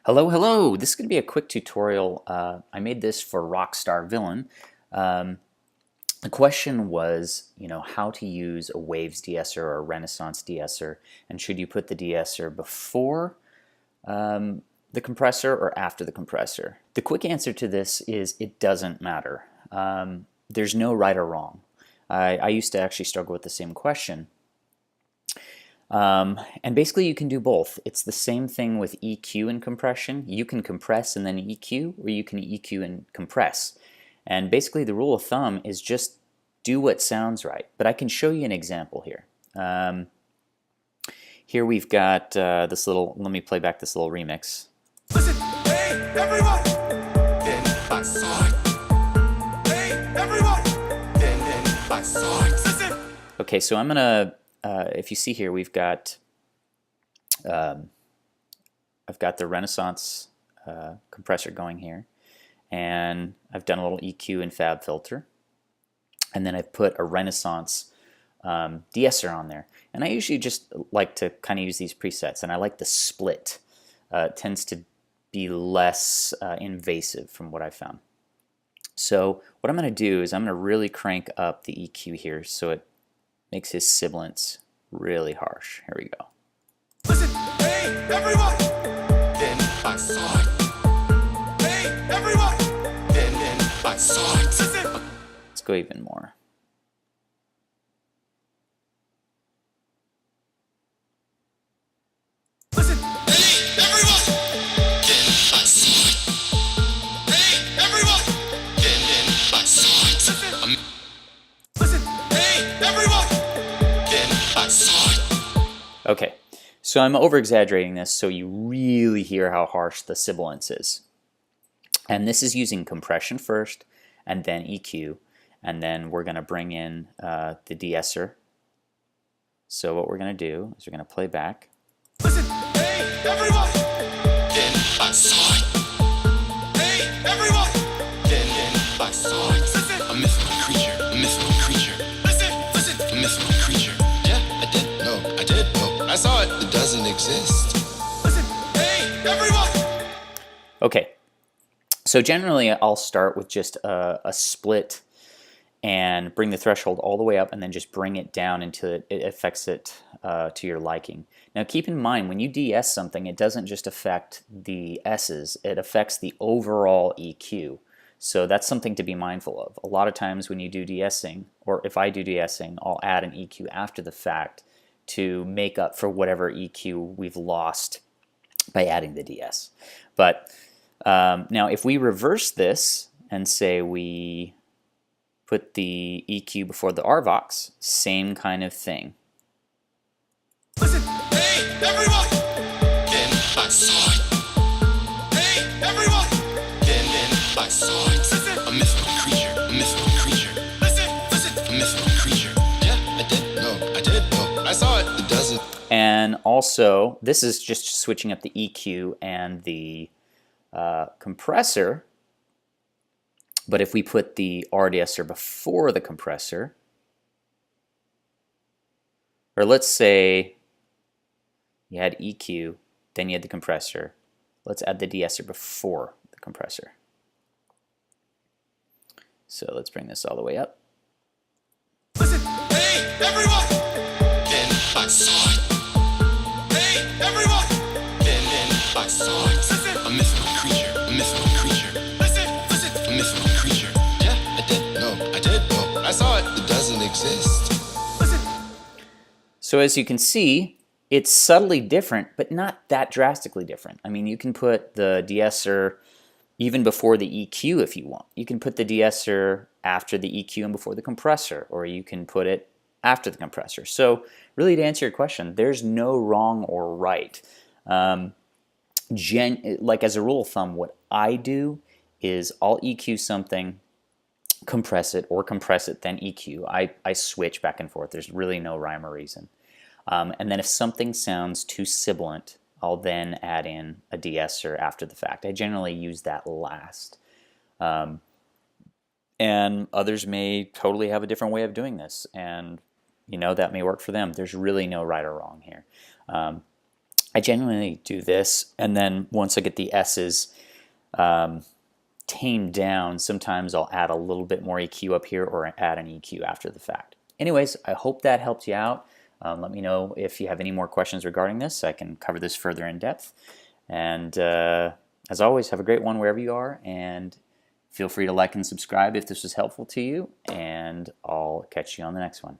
Hello, hello! This is going to be a quick tutorial. I made this for Rockstar Villain. The question was, how to use a Waves DeEsser or a Renaissance DeEsser, and should you put the DeEsser before the compressor or after the compressor? The quick answer to this is it doesn't matter. There's no right or wrong. I used to actually struggle with the same question. And basically you can do both. It's the same thing with EQ and compression. You can compress and then EQ, or you can EQ and compress. And basically the rule of thumb is just do what sounds right. But I can show you an example here. Here we've got this little, let me play back this little remix. Listen, hey, everyone! Then I saw it. Hey, everyone! Then I saw it. Listen! Okay, so I'm gonna, if you see here, we've got, I've got the Renaissance compressor going here, and I've done a little EQ and fab filter, and then I've put a Renaissance DeEsser on there. And I usually just like to kind of use these presets, and I like the split. It tends to be less invasive from what I've found. So what I'm going to do is I'm going to really crank up the EQ here so it makes his sibilants really harsh. Here we go. Listen, hey, everyone! Then I saw it. Hey, everyone! Then I saw it. Listen! Let's go even more. Listen, hey, everyone! Then I saw it. Hey, everyone! Then I saw it. Listen, hey, everyone! Then I saw it. Okay, so I'm over-exaggerating this so you really hear how harsh the sibilance is. And this is using compression first, and then EQ, and then we're going to bring in the DeEsser. So what we're going to do is we're going to play back. Listen, hey, everyone! Then I saw it. Hey, everyone! Then I saw it. Listen, a mythical creature, a mythical creature. Listen, a mythical creature. Yeah, I did. No, I did. No, I saw it. It doesn't exist. Listen, hey, everyone! Okay, so generally I'll start with just a split and bring the threshold all the way up and then just bring it down until it affects it to your liking. Now keep in mind, when you de-ess something, it doesn't just affect the S's, it affects the overall EQ. So that's something to be mindful of. A lot of times when you do de-essing, or if I do de-essing, I'll add an EQ after the fact to make up for whatever EQ we've lost by adding the de-ess. But now if we reverse this and say we put the EQ before the RVox, same kind of thing. Listen, hey, everyone! Then I saw it. Hey, everyone! Then I saw it. Listen, a mythical creature, a mythical creature. Listen, a mythical creature. Yeah, I did. No, I did. No, I saw it. It doesn't. And also, this is just switching up the EQ and the compressor. But if we put the RDSer before the compressor, or let's say you had EQ, then you had the compressor, let's add the DeEsser before the compressor. So let's bring this all the way up. Listen, hey, everyone! Then I saw it. Hey, everyone! Then I saw it. Listen, a mythical creature, a mythical creature. Listen, a mythical creature. Yeah, I did. No, I did. No, I saw it. It doesn't exist. Listen. So as you can see, it's subtly different, but not that drastically different. I mean, you can put the DeEsser even before the EQ if you want. You can put the DeEsser after the EQ and before the compressor, or you can put it after the compressor. So really, to answer your question, there's no wrong or right. Like as a rule of thumb, what I do is I'll EQ something, compress it, or compress it, then EQ. I switch back and forth. There's really no rhyme or reason. And then if something sounds too sibilant, I'll then add in a DeEsser after the fact. I generally use that last. And others may totally have a different way of doing this, and that may work for them. There's really no right or wrong here. I generally do this, and then once I get the S's tamed down, sometimes I'll add a little bit more EQ up here or add an EQ after the fact. Anyways, I hope that helped you out. Let me know if you have any more questions regarding this. I can cover this further in depth. And as always, have a great one wherever you are, and feel free to like and subscribe if this was helpful to you, and I'll catch you on the next one.